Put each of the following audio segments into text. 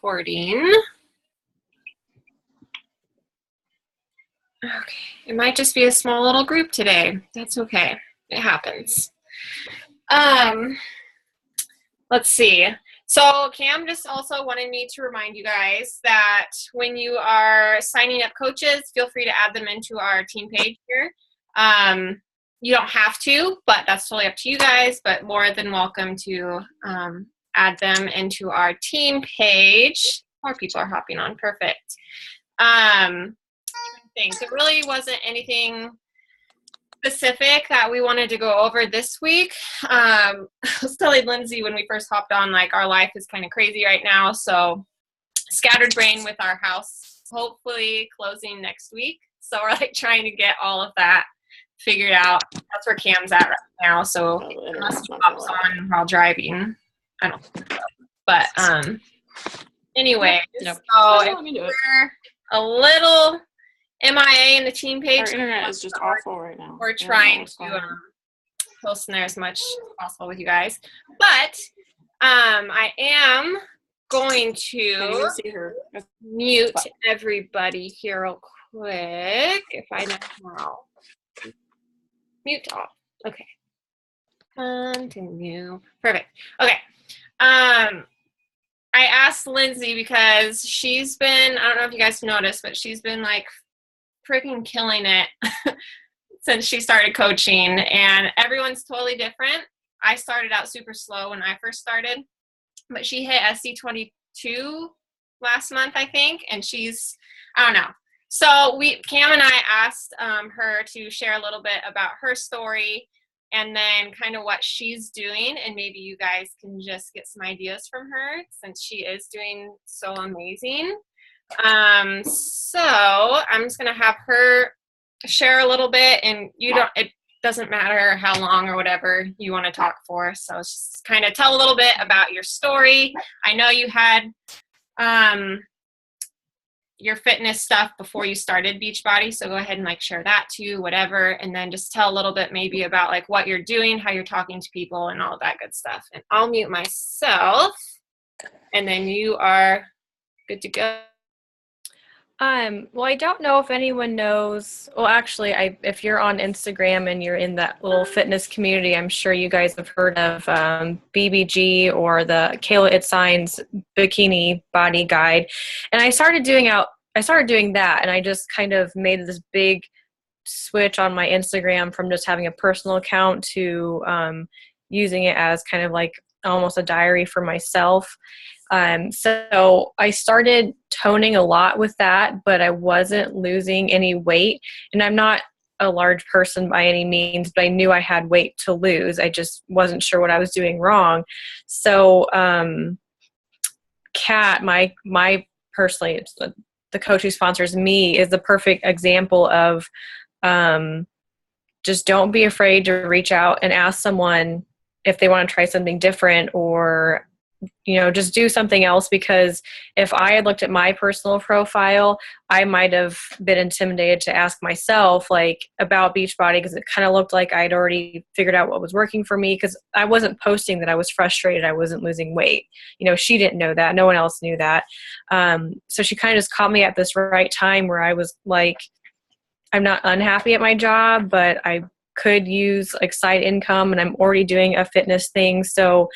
recording. Okay, it might just be a small little group today. That's okay. It happens. Let's see. So Cam just also wanted me to remind you guys that when you are signing up coaches, feel free to add them into our team page here. You don't have to, but that's totally up to you guys, but more than welcome to add them into our team page. More people are hopping on. Perfect. There really wasn't anything specific that we wanted to go over this week. I was telling Lindsay when we first hopped on, like, our life is kind of crazy right now, so scattered brain with our house hopefully closing next week. So we're like trying to get all of that figured out. That's where Cam's at right now. So unless he pops on while driving, I don't think so. But anyway, so if we're a little MIA in the team page, our internet is just awful right now. We're trying to post in there as much as possible with you guys. But I am going to mute everybody here real quick. If I know how. Mute off. Okay. Continue. Perfect. Okay. I asked Lindsay because she's been, I don't know if you guys noticed, but she's been like freaking killing it since she started coaching, and everyone's totally different. I started out super slow when I first started, but she hit SC22 last month, I think, and she's, I don't know. So Cam and I asked her to share a little bit about her story and then kind of what she's doing, and maybe you guys can just get some ideas from her since she is doing so amazing. So I'm just going to have her share a little bit, and it doesn't matter how long or whatever you want to talk for. So just kind of tell a little bit about your story. I know you had, your fitness stuff before you started Beachbody, so go ahead and like share that too, whatever, and then just tell a little bit maybe about like what you're doing, how you're talking to people, and all of that good stuff. And I'll mute myself, and then you are good to go. Well, I don't know if anyone knows. Well, actually, if you're on Instagram and you're in that little fitness community, I'm sure you guys have heard of BBG or the Kayla Itsines Bikini Body Guide. And I started doing that, and I just kind of made this big switch on my Instagram from just having a personal account to using it as kind of like almost a diary for myself. So I started toning a lot with that, but I wasn't losing any weight, and I'm not a large person by any means, but I knew I had weight to lose. I just wasn't sure what I was doing wrong. So, Kat, my personally, the coach who sponsors me, is the perfect example of, just don't be afraid to reach out and ask someone if they want to try something different, or just do something else. Because if I had looked at my personal profile, I might have been intimidated to ask myself like about Beachbody, because it kind of looked like I'd already figured out what was working for me, because I wasn't posting that I was frustrated I wasn't losing weight. She didn't know that. No one else knew that. So she kind of just caught me at this right time where I was like, I'm not unhappy at my job, but I could use like side income, and I'm already doing a fitness thing. So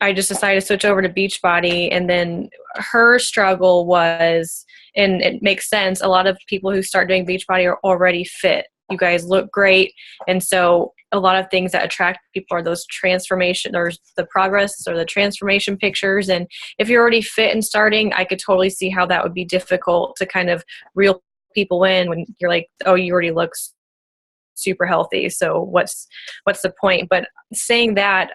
I just decided to switch over to Beachbody. And then her struggle was, and it makes sense, a lot of people who start doing Beachbody are already fit. You guys look great. And so a lot of things that attract people are those transformation, or the progress or the transformation pictures. And if you're already fit and starting, I could totally see how that would be difficult to kind of reel people in when you're like, oh, you already look super healthy, so what's the point? But saying that,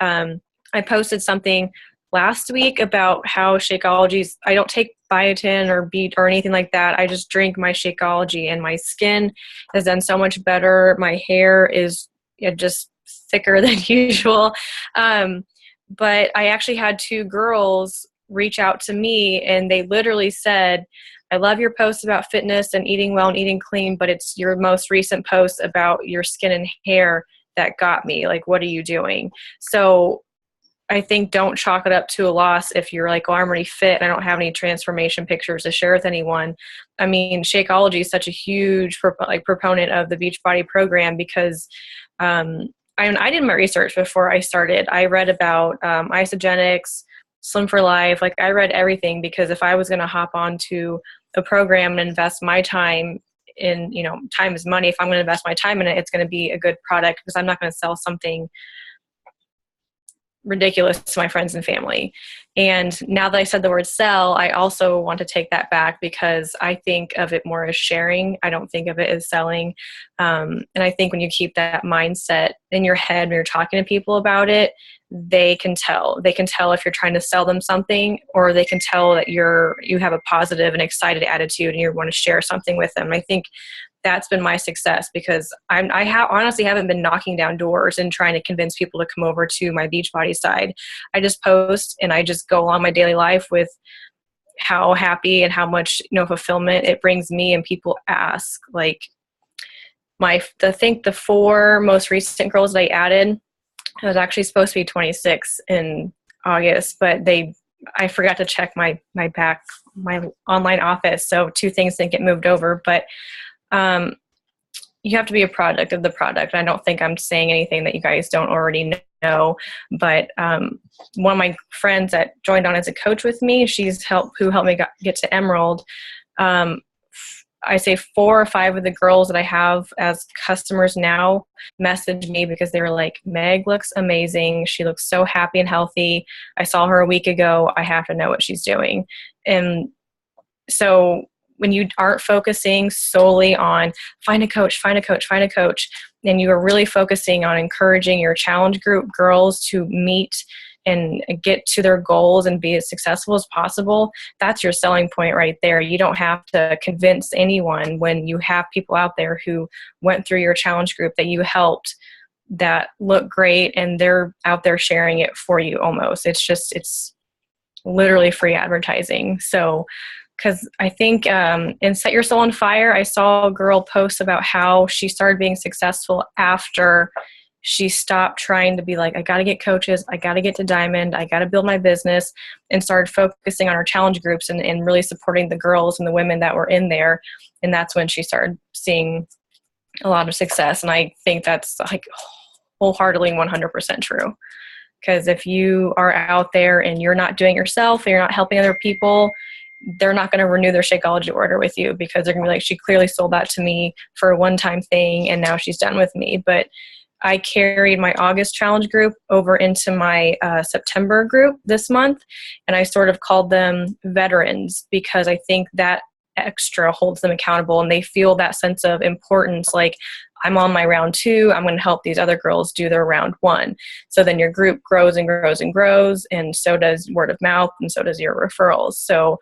I posted something last week about how Shakeology's, I don't take biotin or beet or anything like that. I just drink my Shakeology, and my skin has done so much better. My hair is just thicker than usual. But I actually had 2 girls reach out to me, and they literally said, I love your posts about fitness and eating well and eating clean, but it's your most recent post about your skin and hair that got me. Like, what are you doing? So I think don't chalk it up to a loss if you're like, oh, I'm already fit and I don't have any transformation pictures to share with anyone. I mean, Shakeology is such a huge proponent of the Beachbody program because I did my research before I started. I read about Isogenics, Slim for Life. Like, I read everything because if I was going to hop onto a program and invest my time in, you know, time is money. If I'm going to invest my time in it, it's going to be a good product because I'm not going to sell something ridiculous to my friends and family. And now that I said the word sell, I also want to take that back because I think of it more as sharing. I don't think of it as selling. And I think when you keep that mindset in your head when you're talking to people about it, they can tell. They can tell if you're trying to sell them something, or they can tell that you have a positive and excited attitude and you want to share something with them. I think that's been my success because honestly haven't been knocking down doors and trying to convince people to come over to my Beachbody side. I just post and I just go along my daily life with how happy and how much, you know, fulfillment it brings me. And people ask, like, I think the 4 most recent girls that I added, it was actually supposed to be 26 in August, but I forgot to check my online office. So 2 things didn't get moved over, but you have to be a product of the product. I don't think I'm saying anything that you guys don't already know, but one of my friends that joined on as a coach with me, who helped me get to Emerald. I say 4 or 5 of the girls that I have as customers now message me because they were like, Meg looks amazing. She looks so happy and healthy. I saw her a week ago. I have to know what she's doing. And so when you aren't focusing solely on find a coach, and you are really focusing on encouraging your challenge group girls to meet and get to their goals and be as successful as possible, that's your selling point right there. You don't have to convince anyone when you have people out there who went through your challenge group that you helped that look great and they're out there sharing it for you almost. It's literally free advertising. So, because I think in Set Your Soul on Fire, I saw a girl post about how she started being successful after she stopped trying to be like, I got to get coaches, I got to get to Diamond, I got to build my business, and started focusing on her challenge groups and really supporting the girls and the women that were in there. And that's when she started seeing a lot of success. And I think that's like wholeheartedly 100% true. Because if you are out there and you're not doing it yourself and you're not helping other people, they're not going to renew their Shakeology order with you because they're going to be like, she clearly sold that to me for a one-time thing and now she's done with me. But I carried my August challenge group over into my September group this month, and I sort of called them veterans because I think that extra holds them accountable and they feel that sense of importance, like, I'm on my round 2, I'm going to help these other girls do their round 1. So then your group grows and grows and grows, and so does word of mouth, and so does your referrals. So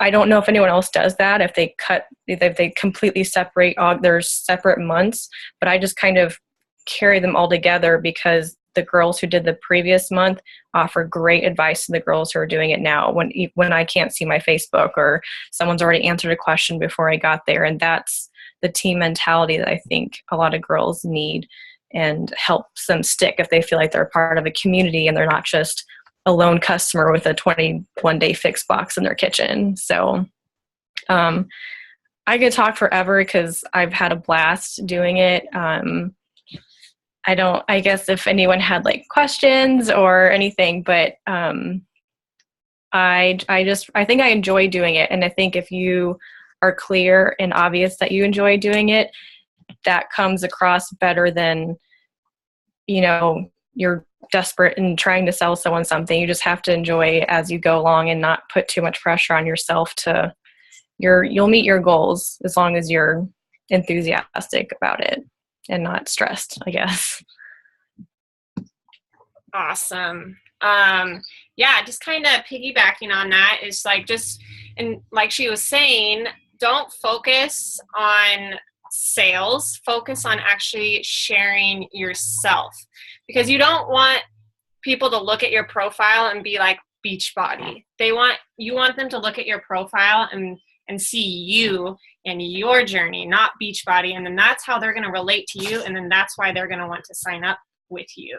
I don't know if anyone else does that, if they completely separate their separate months, but I just kind of carry them all together because the girls who did the previous month offer great advice to the girls who are doing it now when I can't see my Facebook or someone's already answered a question before I got there. And that's the team mentality that I think a lot of girls need and helps them stick if they feel like they're part of a community and they're not just a lone customer with a 21-day fix box in their kitchen. So I could talk forever because I've had a blast doing it. I guess if anyone had like questions or anything, but I think I enjoy doing it. And I think if you are clear and obvious that you enjoy doing it, that comes across better than, you know, you're desperate and trying to sell someone something. You just have to enjoy as you go along and not put too much pressure on yourself you'll meet your goals as long as you're enthusiastic about it and not stressed, I guess. Awesome. Yeah, just kind of piggybacking on that is like and like she was saying, don't focus on sales, focus on actually sharing yourself, because you don't want people to look at your profile and be like Beachbody. You want them to look at your profile and see you and your journey, not Beachbody. And then that's how they're going to relate to you. And then that's why they're going to want to sign up with you.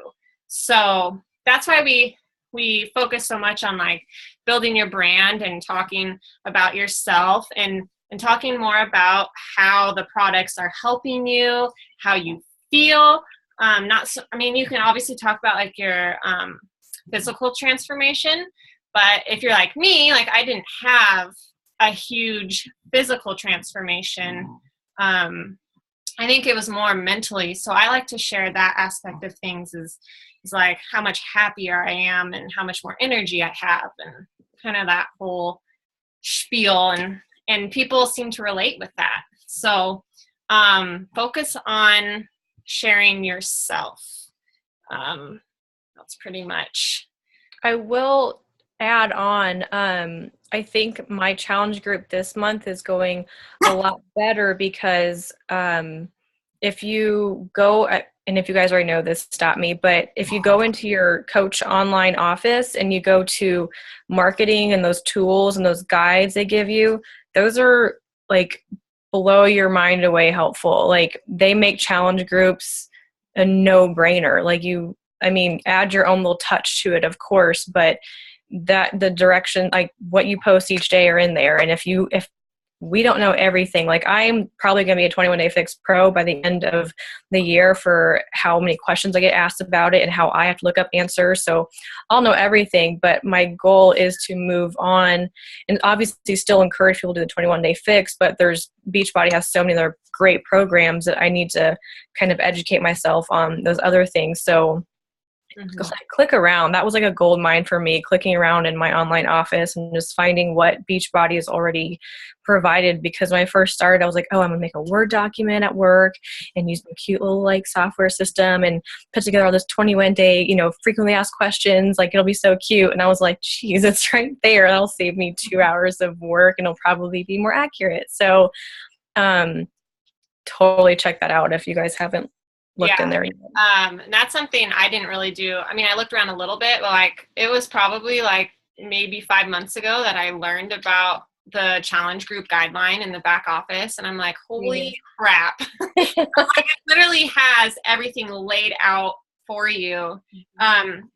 So that's why we we focus so much on like building your brand and talking about yourself and talking more about how the products are helping you, how you feel. You can obviously talk about like your physical transformation, but if you're like me, like I didn't have a huge physical transformation. I think it was more mentally. So I like to share that aspect of things is like how much happier I am and how much more energy I have and kind of that whole spiel, and people seem to relate with that. So focus on sharing yourself. That's pretty much. I will add on, I think my challenge group this month is going a lot better because if you go, and if you guys already know this, stop me, but if you go into your Coach Online office and you go to marketing and those tools and those guides they give you, those are like blow your mind away helpful. Like they make challenge groups a no-brainer. Like add your own little touch to it, of course, but that the direction, like what you post each day are in there. And if we don't know everything, like I'm probably going to be a 21 Day Fix Pro by the end of the year for how many questions I get asked about it and how I have to look up answers. So I'll know everything, but my goal is to move on and obviously still encourage people to do the 21 Day Fix, but Beachbody has so many other great programs that I need to kind of educate myself on those other things. So click around. That was like a gold mine for me, clicking around in my online office and just finding what Beachbody has already provided. Because when I first started, I was like, oh, I'm gonna make a Word document at work and use my cute little like software system and put together all this 21 day, frequently asked questions. Like it'll be so cute. And I was like, geez, it's right there. That'll save me 2 hours of work and it'll probably be more accurate. So totally check that out if you guys haven't looked in there yet. That's something I didn't really do. I mean, I looked around a little bit, but like it was probably like maybe 5 months ago that I learned about the challenge group guideline in the back office, and I'm like, holy crap. Like, it literally has everything laid out for you.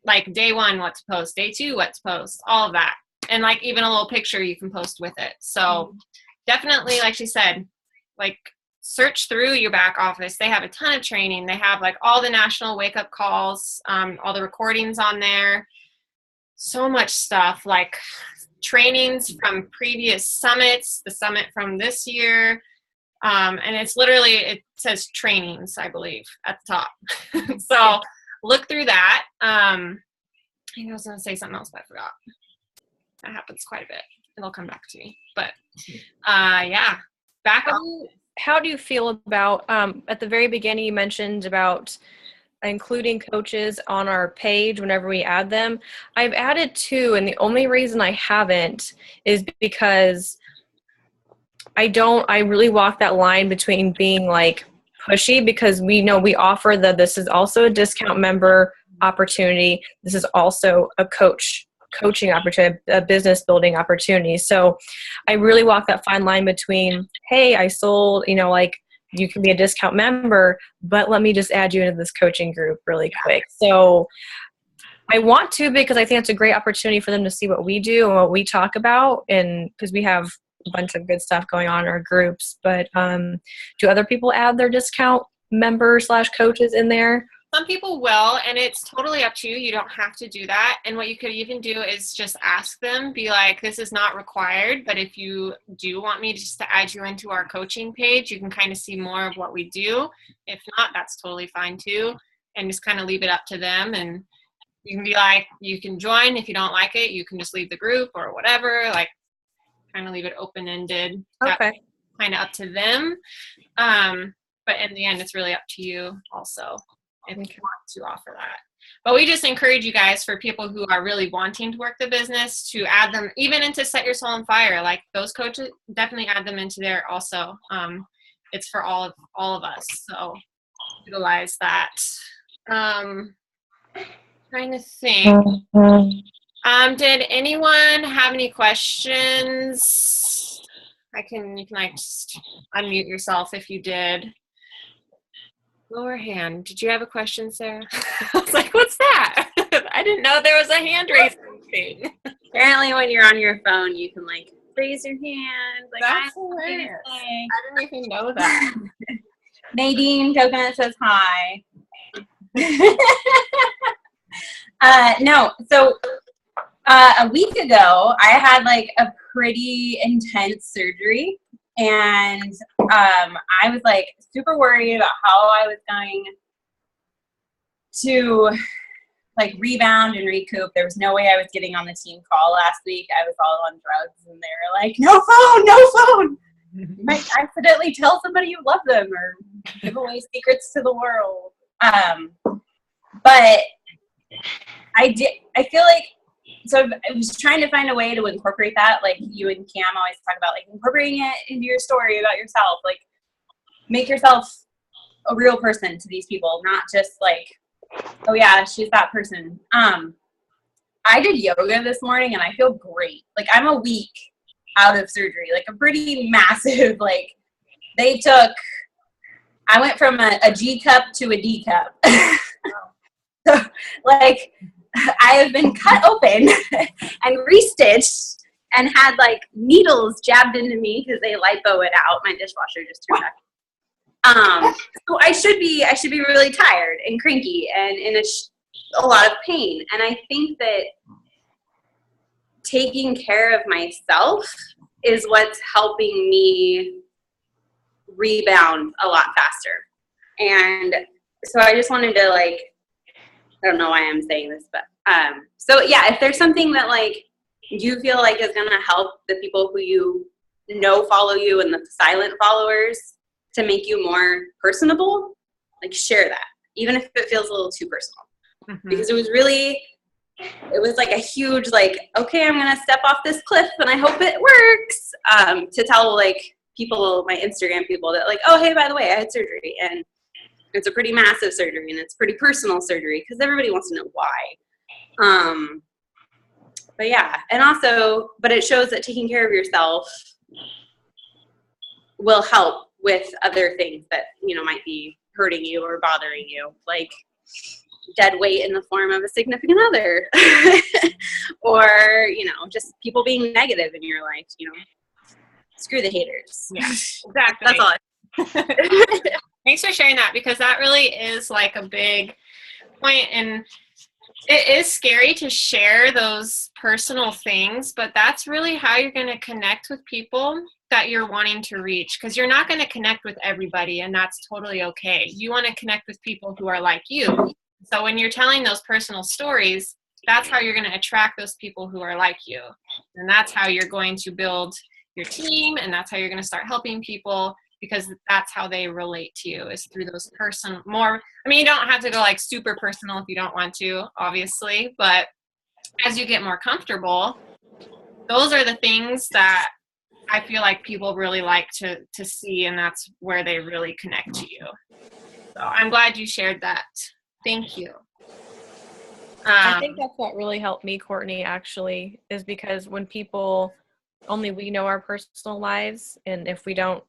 Like day 1, what to post, day 2, what to post, all of that. And like even a little picture you can post with it. So definitely, like she said, like search through your back office. They have a ton of training. They have like all the national wake up calls, all the recordings on there. So much stuff, like trainings from previous summits, the summit from this year. And it's literally, it says trainings, I believe, at the top. So look through that. I think I was going to say something else, but I forgot. That happens quite a bit. It'll come back to me. But yeah, back up. How do you feel about, at the very beginning, you mentioned about including coaches on our page whenever we add them. I've added 2, and the only reason I haven't is because I really walk that line between being like pushy, because we know we offer this is also a discount member opportunity. This is also a coaching opportunity, a business building opportunity. So I really walk that fine line between, hey, I sold, like you can be a discount member, but let me just add you into this coaching group really quick. So I want to, because I think it's a great opportunity for them to see what we do and what we talk about, and because we have a bunch of good stuff going on in our groups. But do other people add their discount members / coaches in there? Some people will, and it's totally up to you. You don't have to do that. And what you could even do is just ask them, be like, this is not required, but if you do want me just to add you into our coaching page, you can kind of see more of what we do. If not, that's totally fine too. And just kind of leave it up to them. And you can be like, you can join. If you don't like it, you can just leave the group or whatever. Like kind of leave it open-ended. Okay. That's kind of up to them. But in the end, it's really up to you also, if you want to offer that. But we just encourage you guys, for people who are really wanting to work the business, to add them even into Set Your Soul on Fire. Like those coaches, definitely add them into there also. It's for all of us, so utilize that. Trying to think. Did anyone have any questions? You can like just unmute yourself if you did. Lower hand. Did you have a question, Sarah? I was like, what's that? I didn't know there was a hand raising thing. Apparently when you're on your phone, you can like raise your hand. Like, That's I'm hilarious. okay. I didn't even know that. Nadine Coconut says hi. No, so a week ago, I had like a pretty intense surgery, and I was like super worried about how I was going to like rebound and recoup. There was no way I was getting on the team call last week. I was all on drugs, and they were like, no phone. You might accidentally tell somebody you love them or give away secrets to the world. But I feel like, so I was trying to find a way to incorporate that. Like you and Cam always talk about, like incorporating it into your story about yourself. Like make yourself a real person to these people, not just like, oh yeah, she's that person. I did yoga this morning and I feel great. Like I'm a week out of surgery, like a pretty massive, like I went from a G cup to a D cup. So like I have been cut open and restitched and had like needles jabbed into me because they lipo it out. My dishwasher just turned back. So I should be really tired and cranky and in a lot of pain. And I think that taking care of myself is what's helping me rebound a lot faster. And so I just wanted to like, I don't know why I'm saying this, but so yeah, if there's something that like you feel like is going to help the people who you know follow you and the silent followers to make you more personable, like share that, even if it feels a little too personal. Mm-hmm. Because it was like a huge, like, okay, I'm going to step off this cliff and I hope it works, to tell like people, my Instagram people that like, oh, hey, by the way, I had surgery and it's a pretty massive surgery and it's pretty personal surgery because everybody wants to know why. But yeah, and also, but it shows that taking care of yourself will help with other things that, you know, might be hurting you or bothering you, like dead weight in the form of a significant other or, you know, just people being negative in your life, you know, screw the haters. Yeah, exactly. That's all. Thanks for sharing that, because that really is like a big point, and it is scary to share those personal things, but that's really how you're going to connect with people that you're wanting to reach, because you're not going to connect with everybody, and that's totally okay. You want to connect with people who are like you. So when you're telling those personal stories, that's how you're going to attract those people who are like you. And that's how you're going to build your team, and that's how you're going to start helping people, because that's how they relate to you, is through those you don't have to go like super personal if you don't want to, obviously, but as you get more comfortable, those are the things that I feel like people really like to see, and that's where they really connect to you. So I'm glad you shared that. Thank you. I think that's what really helped me, Courtney, actually, is because when people, only we know our personal lives, and if we don't,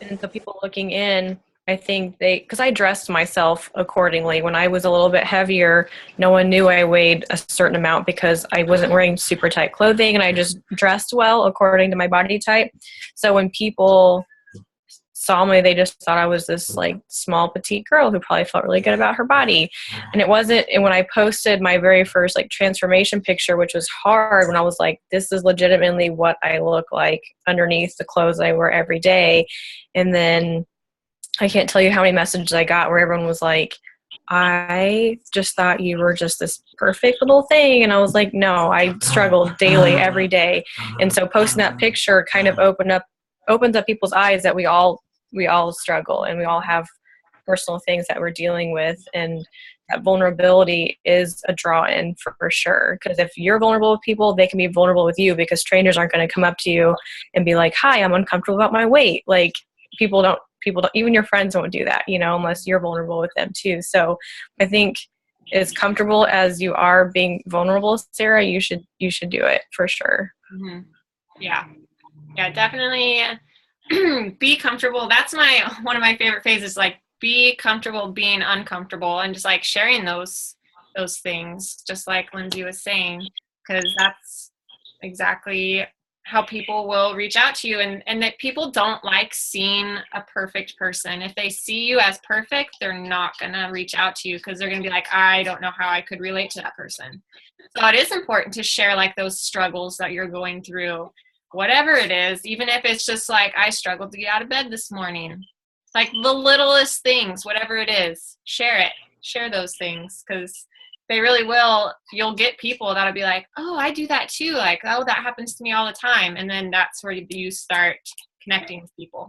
and so people looking in, I think because I dressed myself accordingly. When I was a little bit heavier, no one knew I weighed a certain amount because I wasn't wearing super tight clothing, and I just dressed well according to my body type. So when people saw me, they just thought I was this like small petite girl who probably felt really good about her body. And it wasn't. And when I posted my very first like transformation picture, which was hard, when I was like, this is legitimately what I look like underneath the clothes I wear every day. And then I can't tell you how many messages I got where everyone was like, I just thought you were just this perfect little thing. And I was like, no, I struggled daily every day. And so posting that picture kind of opens up people's eyes that we all struggle, and we all have personal things that we're dealing with, and that vulnerability is a draw in for sure. Because if you're vulnerable with people, they can be vulnerable with you, because strangers aren't going to come up to you and be like, hi, I'm uncomfortable about my weight. Like people don't, even your friends won't do that, you know, unless you're vulnerable with them too. So I think as comfortable as you are being vulnerable, Sarah, you should do it for sure. Mm-hmm. Yeah, definitely. Be comfortable. That's one of my favorite phases, like be comfortable being uncomfortable, and just like sharing those those things, just like Lindsay was saying, because that's exactly how people will reach out to you, and that people don't like seeing a perfect person. If they see you as perfect, they're not going to reach out to you because they're going to be like, I don't know how I could relate to that person. So it is important to share like those struggles that you're going through, whatever it is, even if it's just like, I struggled to get out of bed this morning. Like the littlest things, whatever it is, share it. Share those things, because they really will. You'll get people that'll be like, oh, I do that too. Like, oh, that happens to me all the time. And then that's where you start connecting with people.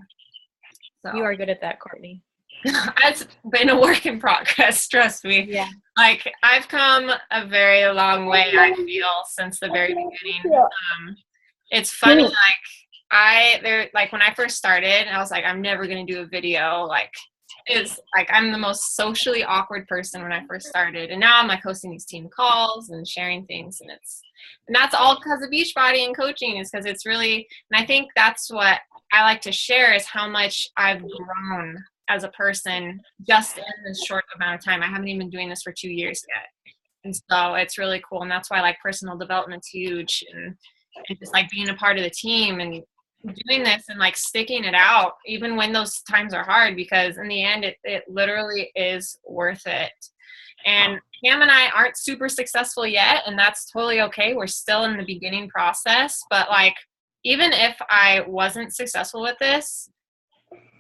So You are good at that, Courtney. it's been a work in progress, trust me. Yeah. Like, I've come a very long way, I feel, since the very beginning. It's funny, like when I first started, I was like, I'm never gonna do a video. Like, it's like I'm the most socially awkward person when I first started, and now I'm like hosting these team calls and sharing things, and that's all because of Beachbody and coaching, is because it's really, and I think that's what I like to share, is how much I've grown as a person just in this short amount of time. I haven't even been doing this for 2 years yet, and so it's really cool, and that's why like personal development's huge, and just like being a part of the team and doing this and like sticking it out even when those times are hard, because in the end it literally is worth it. And Cam and I aren't super successful yet, and that's totally okay. We're still in the beginning process, but like even if I wasn't successful with this,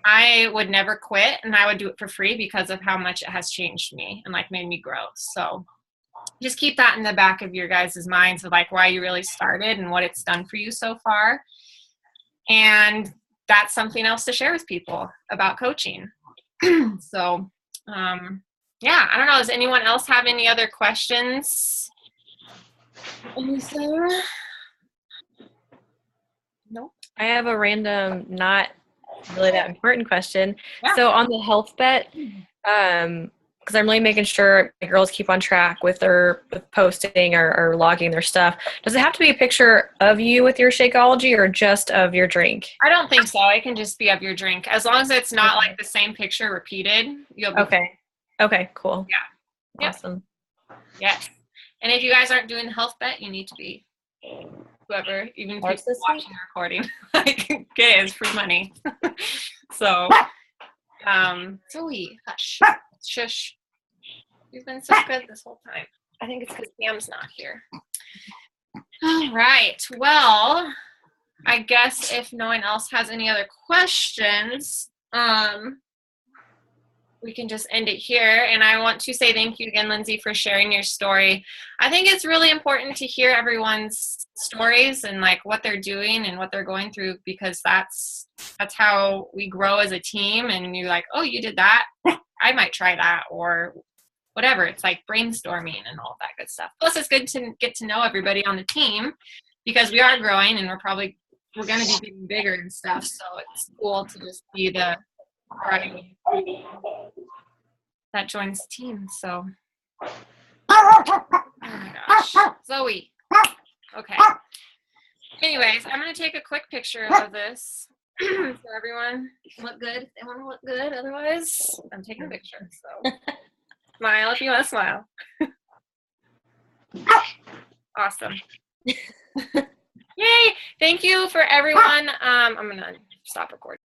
I would never quit, and I would do it for free because of how much it has changed me and like made me grow. So just keep that in the back of your guys' minds of like why you really started and what it's done for you so far. And that's something else to share with people about coaching. So, yeah, I don't know. Does anyone else have any other questions? Anything? Nope. I have a random, not really that important question. Yeah. So on the health bet, because I'm really making sure my girls keep on track with posting or logging their stuff. Does it have to be a picture of you with your Shakeology or just of your drink? I don't think so. It can just be of your drink. As long as it's not like the same picture repeated, you'll be Okay. Okay, cool. Yeah. Yep. Awesome. Yes. And if you guys aren't doing the health bet, you need to be. Whoever, even people watching the recording, like, get it, it's free money. So, Zoe, hush. Shush. You've been so good this whole time. I think it's because Pam's not here. All right. Well, I guess if no one else has any other questions, we can just end it here. And I want to say thank you again, Lindsay, for sharing your story. I think it's really important to hear everyone's stories and like what they're doing and what they're going through, because that's how we grow as a team. And you're like, oh, you did that, I might try that, or whatever. It's like brainstorming and all that good stuff. Plus, it's good to get to know everybody on the team, because we are growing and we're going to be getting bigger and stuff. So it's cool to just be the variety that joins the team. So, oh my gosh, Zoe. Okay. Anyways, I'm gonna take a quick picture of this so everyone can look good if they want to look good. Otherwise, I'm taking a picture. So, smile if you want to smile. Awesome. Yay! Thank you for everyone. I'm gonna stop recording.